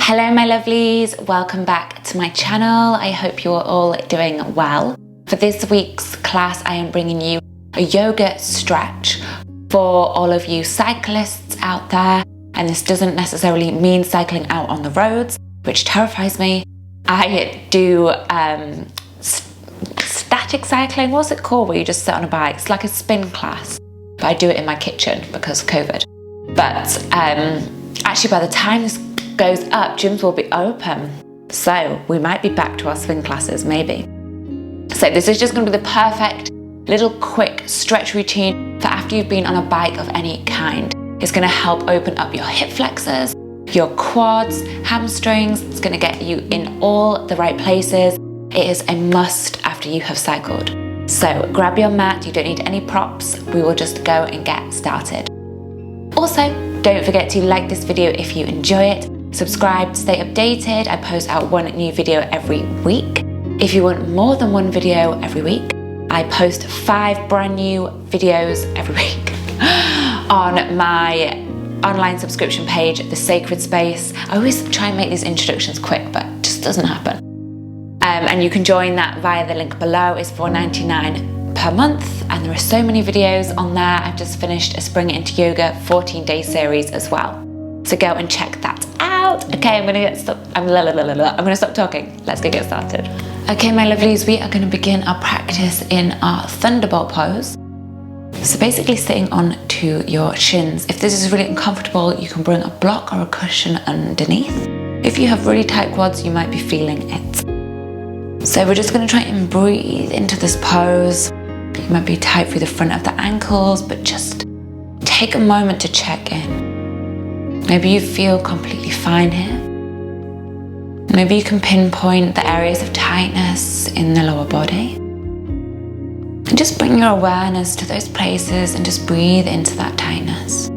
Hello my lovelies, welcome back to my channel. I hope you're all doing well. For this week's class I am bringing you a yoga stretch for all of you cyclists out there, and this doesn't necessarily mean cycling out on the roads, which terrifies me. I do static cycling, what's it called, where you just sit on a bike? It's like a spin class, but I do it in my kitchen because of COVID. But actually by the time this goes up, gyms will be open, so we might be back to our swing classes maybe. So this is just going to be the perfect little quick stretch routine for after you've been on a bike of any kind. It's going to help open up your hip flexors, your quads, hamstrings. It's going to get you in all the right places. It is a must after you have cycled. So grab your mat, you don't need any props, we will just go and get started. Also, don't forget to like this video if you enjoy it. Subscribe to stay updated. I post out one new video every week. If you want more than one video every week, I post 5 brand new videos every week on my online subscription page, The Sacred Space. I always try and make these introductions quick, but it just doesn't happen. And you can join that via the link below. It's $4.99 per month, and there are so many videos on there. I've just finished a Spring into Yoga 14-day series as well. So go and check that out. Okay, I'm gonna stop talking. Let's get started. Okay, my lovelies, we are gonna begin our practice in our Thunderbolt pose. So basically sitting onto your shins. If this is really uncomfortable, you can bring a block or a cushion underneath. If you have really tight quads, you might be feeling it. So we're just gonna try and breathe into this pose. You might be tight through the front of the ankles, but just take a moment to check in. Maybe you feel completely fine here. Maybe you can pinpoint the areas of tightness in the lower body. And just bring your awareness to those places and just breathe into that tightness.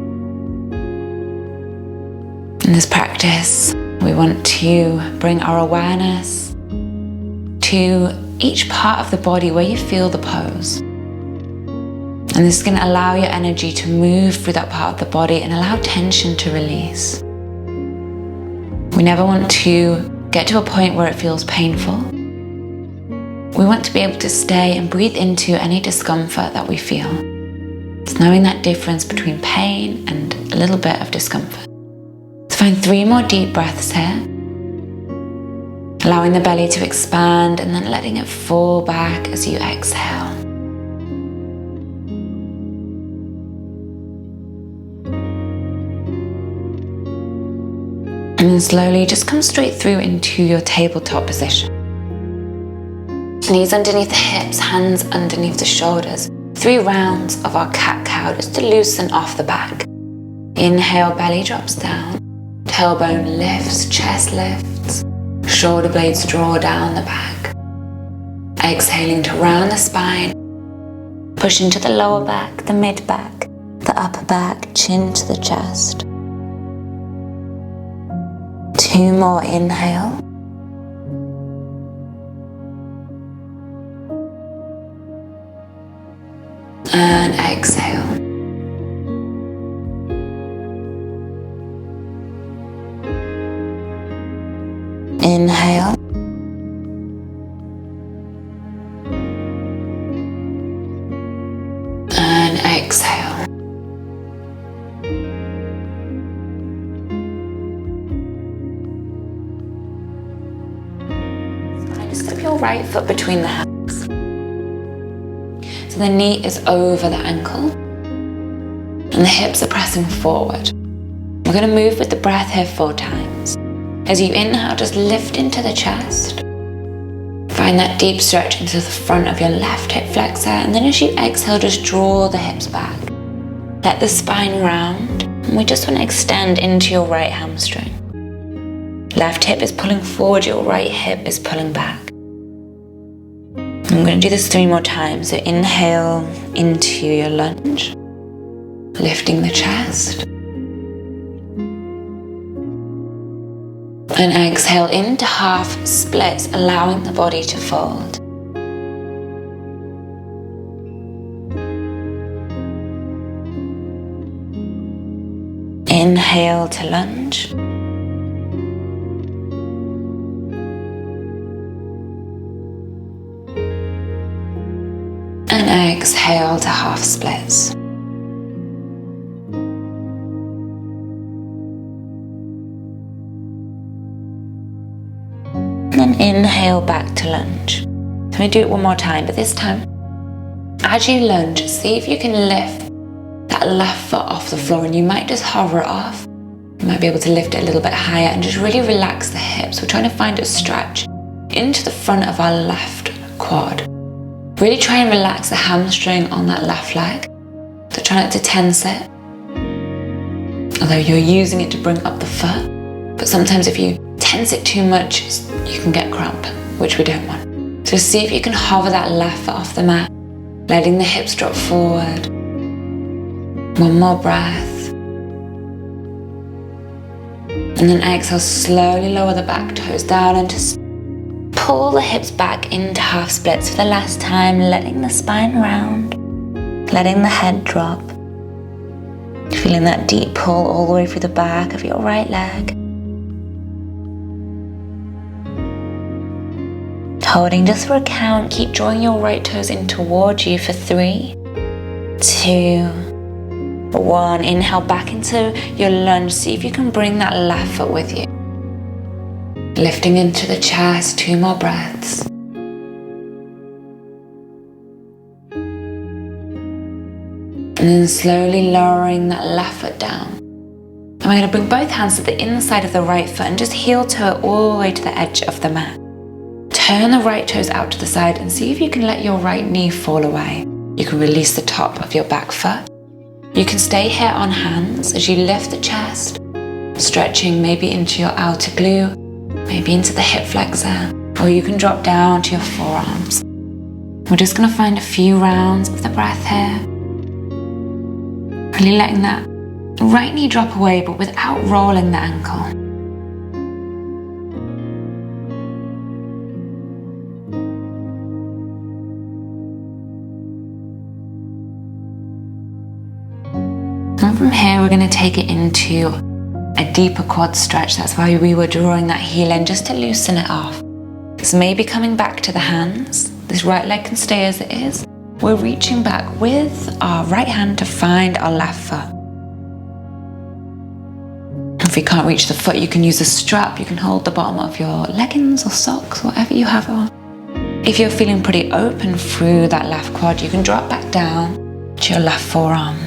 In this practice, we want to bring our awareness to each part of the body where you feel the pose. And this is going to allow your energy to move through that part of the body and allow tension to release. We never want to get to a point where it feels painful. We want to be able to stay and breathe into any discomfort that we feel. It's knowing that difference between pain and a little bit of discomfort. So find 3 more deep breaths here. Allowing the belly to expand and then letting it fall back as you exhale. And then slowly just come straight through into your tabletop position. Knees underneath the hips, hands underneath the shoulders. 3 rounds of our cat-cow just to loosen off the back. Inhale, belly drops down. Tailbone lifts, chest lifts. Shoulder blades draw down the back. Exhaling to round the spine. Push into the lower back, the mid back, the upper back, chin to the chest. 2 more, inhale. And exhale. Inhale. And exhale. Step your right foot between the hands. So the knee is over the ankle and the hips are pressing forward. We're going to move with the breath here 4 times. As you inhale, just lift into the chest. Find that deep stretch into the front of your left hip flexor, and then as you exhale, just draw the hips back. Let the spine round, and we just want to extend into your right hamstring. Left hip is pulling forward, your right hip is pulling back. I'm going to do this 3 more times. So inhale into your lunge, lifting the chest. And exhale into half splits, allowing the body to fold. Inhale to lunge. exhale to half splits. And then inhale back to lunge. Let me do it one more time, but this time, as you lunge, see if you can lift that left foot off the floor, and you might just hover it off. You might be able to lift it a little bit higher and just really relax the hips. We're trying to find a stretch into the front of our left quad. Really try and relax the hamstring on that left leg. So try not to tense it, although you're using it to bring up the foot. But sometimes if you tense it too much, you can get cramp, which we don't want. So see if you can hover that left foot off the mat, letting the hips drop forward. One more breath. And then exhale, slowly lower the back toes down and just pull the hips back into half splits for the last time, letting the spine round, letting the head drop. Feeling that deep pull all the way through the back of your right leg. Holding just for a count, keep drawing your right toes in towards you for 3, 2, 1. Inhale back into your lunge. See if you can bring that left foot with you. Lifting into the chest, 2 more breaths. And then slowly lowering that left foot down. And we're going to bring both hands to the inside of the right foot and just heel toe all the way to the edge of the mat. Turn the right toes out to the side and see if you can let your right knee fall away. You can release the top of your back foot. You can stay here on hands as you lift the chest, stretching maybe into your outer glute, maybe into the hip flexor, or you can drop down to your forearms. We're just going to find a few rounds of the breath here. Really letting that right knee drop away, but without rolling the ankle. And from here, we're going to take it into a deeper quad stretch. That's why we were drawing that heel in, just to loosen it off. So maybe coming back to the hands. This right leg can stay as it is. We're reaching back with our right hand to find our left foot. If you can't reach the foot, you can use a strap. You can hold the bottom of your leggings or socks, whatever you have on. If you're feeling pretty open through that left quad, you can drop back down to your left forearm.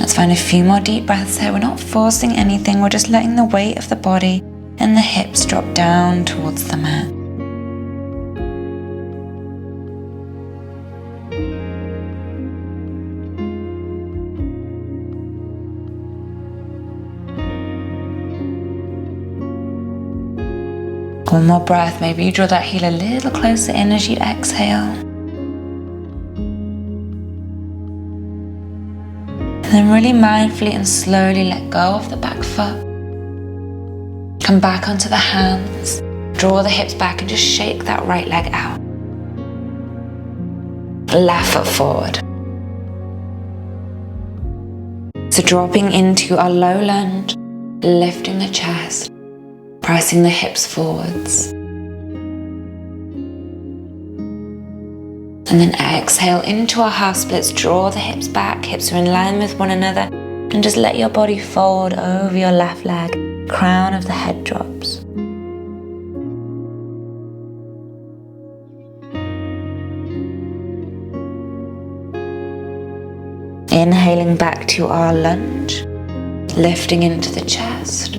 Let's find a few more deep breaths here. We're not forcing anything. We're just letting the weight of the body and the hips drop down towards the mat. One more breath. Maybe you draw that heel a little closer in as you exhale. And then really mindfully and slowly let go of the back foot. Come back onto the hands. Draw the hips back and just shake that right leg out. Left foot forward. So dropping into our low lunge, lifting the chest, pressing the hips forwards. And then exhale into our half splits. Draw the hips back, hips are in line with one another, and just let your body fold over your left leg. Crown of the head drops. Inhaling back to our lunge, lifting into the chest.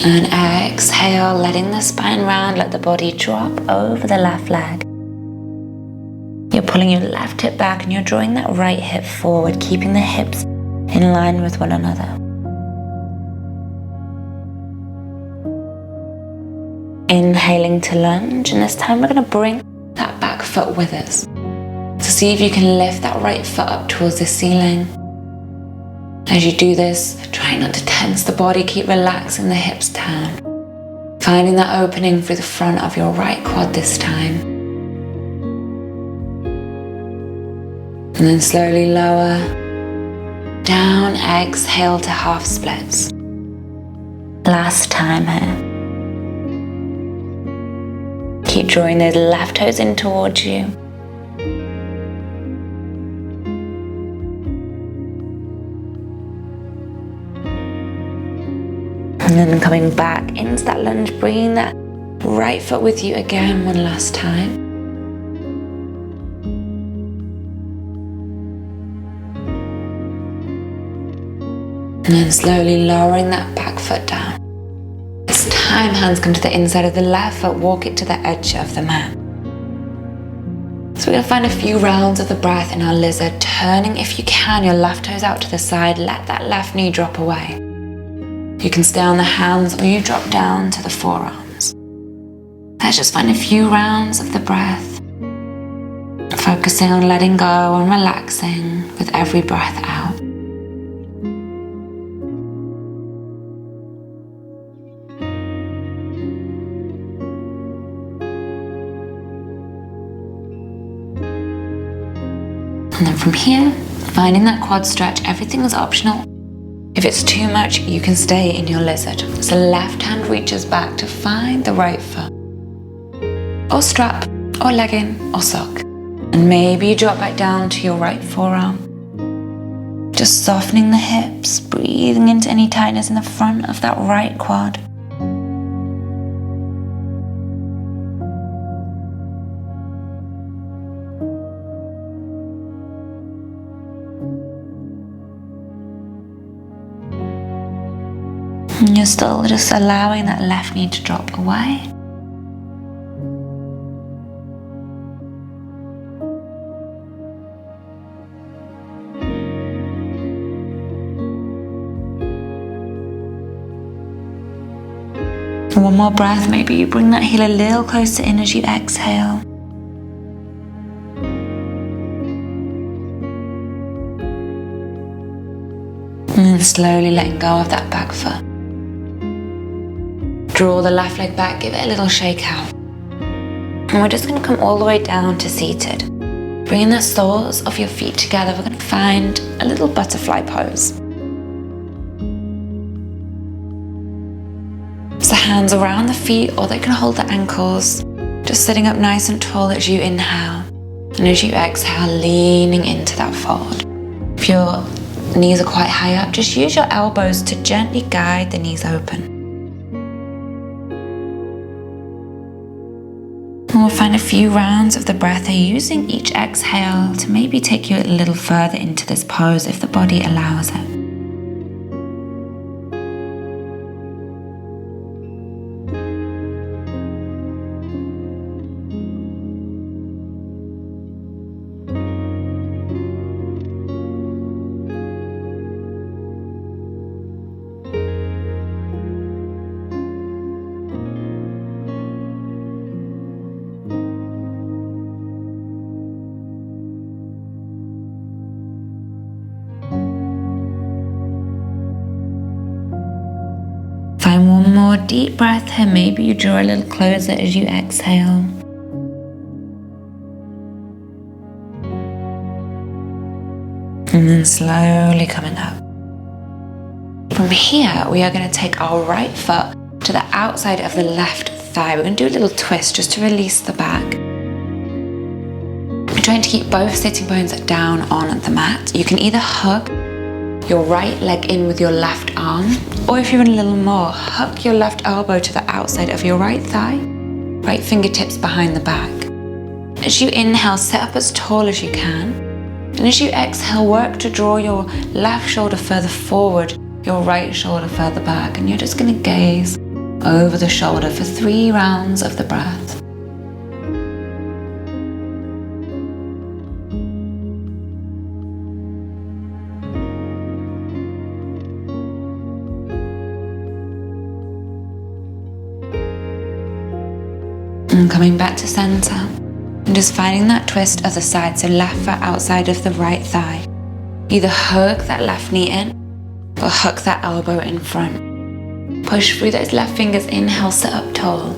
And exhale, letting the spine round, let the body drop over the left leg. You're pulling your left hip back and you're drawing that right hip forward, keeping the hips in line with one another. Inhaling to lunge, and this time we're going to bring that back foot with us. So see if you can lift that right foot up towards the ceiling. As you do this, try not to tense the body, keep relaxing the hips down. Finding that opening through the front of your right quad this time. And then slowly lower. Down, exhale to half splits. Last time here. Keep drawing those left toes in towards you. And then coming back into that lunge, bringing that right foot with you again one last time. And then slowly lowering that back foot down. This time, hands come to the inside of the left foot, walk it to the edge of the mat. So we're going to find a few rounds of the breath in our lizard, turning, if you can, your left toes out to the side, let that left knee drop away. You can stay on the hands or you drop down to the forearms. Let's just find a few rounds of the breath, focusing on letting go and relaxing with every breath out. And then from here, finding that quad stretch, everything is optional. If it's too much, you can stay in your lizard. So left hand reaches back to find the right foot, or strap, or legging, or sock. And maybe you drop back down to your right forearm. Just softening the hips, breathing into any tightness in the front of that right quad. And you're still just allowing that left knee to drop away. And one more breath, maybe you bring that heel a little closer in as you exhale. And then slowly letting go of that back foot. Draw the left leg back, give it a little shake out. And we're just going to come all the way down to seated. Bringing the soles of your feet together, we're going to find a little butterfly pose. So hands around the feet, or they can hold the ankles. Just sitting up nice and tall as you inhale. And as you exhale, leaning into that fold. If your knees are quite high up, just use your elbows to gently guide the knees open. And we'll find a few rounds of the breath here, using each exhale to maybe take you a little further into this pose if the body allows it. Find one more deep breath here. Maybe you draw a little closer as you exhale. And then slowly coming up. From here, we are going to take our right foot to the outside of the left thigh. We're going to do a little twist just to release the back. We're trying to keep both sitting bones down on the mat. You can either hug your right leg in with your left arm, or if you're in a little more, hug your left elbow to the outside of your right thigh, right fingertips behind the back. As you inhale, sit up as tall as you can, and as you exhale, work to draw your left shoulder further forward, your right shoulder further back, and you're just going to gaze over the shoulder for 3 rounds of the breath. And coming back to center, and just finding that twist other side, so left foot outside of the right thigh. Either hug that left knee in, or hook that elbow in front. Push through those left fingers, inhale, sit up tall,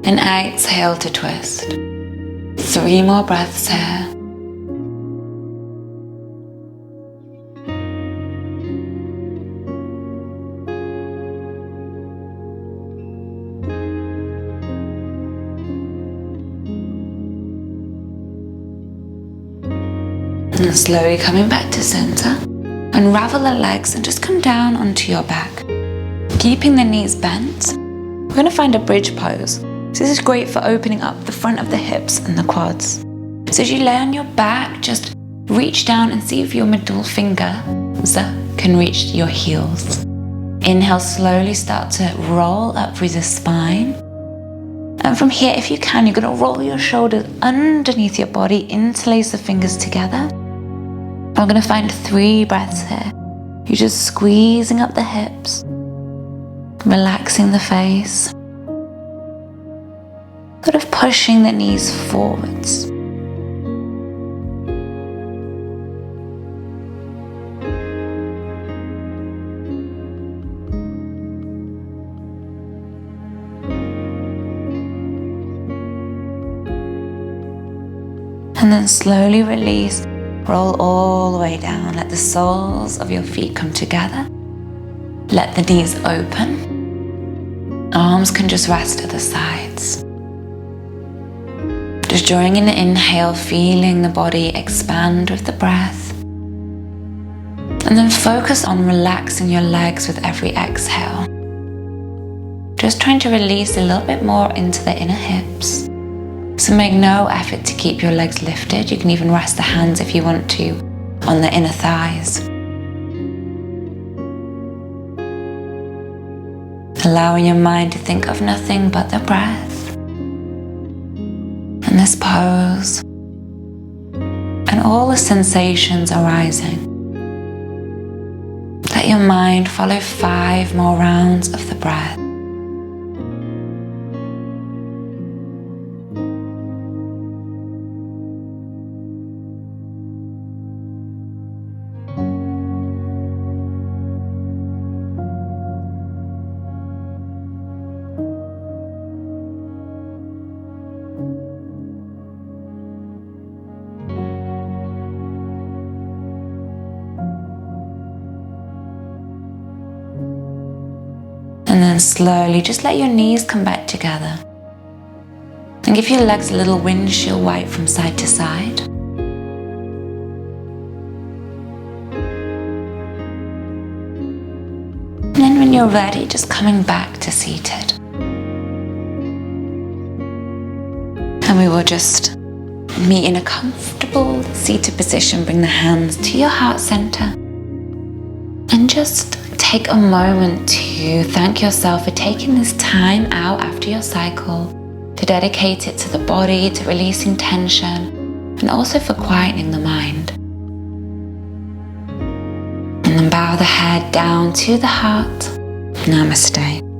and exhale to twist. 3 more breaths here. And then slowly coming back to center. Unravel the legs and just come down onto your back. Keeping the knees bent, we're going to find a bridge pose. So this is great for opening up the front of the hips and the quads. So as you lay on your back, just reach down and see if your middle finger can reach your heels. Inhale, slowly start to roll up through the spine. And from here, if you can, you're going to roll your shoulders underneath your body, interlace the fingers together. I'm going to find 3 breaths here. You're just squeezing up the hips, relaxing the face, sort of pushing the knees forwards. And then slowly release, roll all the way down. Let the soles of your feet come together. Let the knees open. Arms can just rest at the sides. Just drawing in the inhale, feeling the body expand with the breath. And then focus on relaxing your legs with every exhale. Just trying to release a little bit more into the inner hips. So make no effort to keep your legs lifted. You can even rest the hands if you want to on the inner thighs. Allowing your mind to think of nothing but the breath and this pose and all the sensations arising. Let your mind follow 5 more rounds of the breath. And then slowly just let your knees come back together. And give your legs a little windshield wipe from side to side. And then when you're ready, just coming back to seated. And we will just meet in a comfortable seated position. Bring the hands to your heart center. And just take a moment to thank yourself for taking this time out after your cycle, to dedicate it to the body, to releasing tension, and also for quietening the mind. And then bow the head down to the heart. Namaste.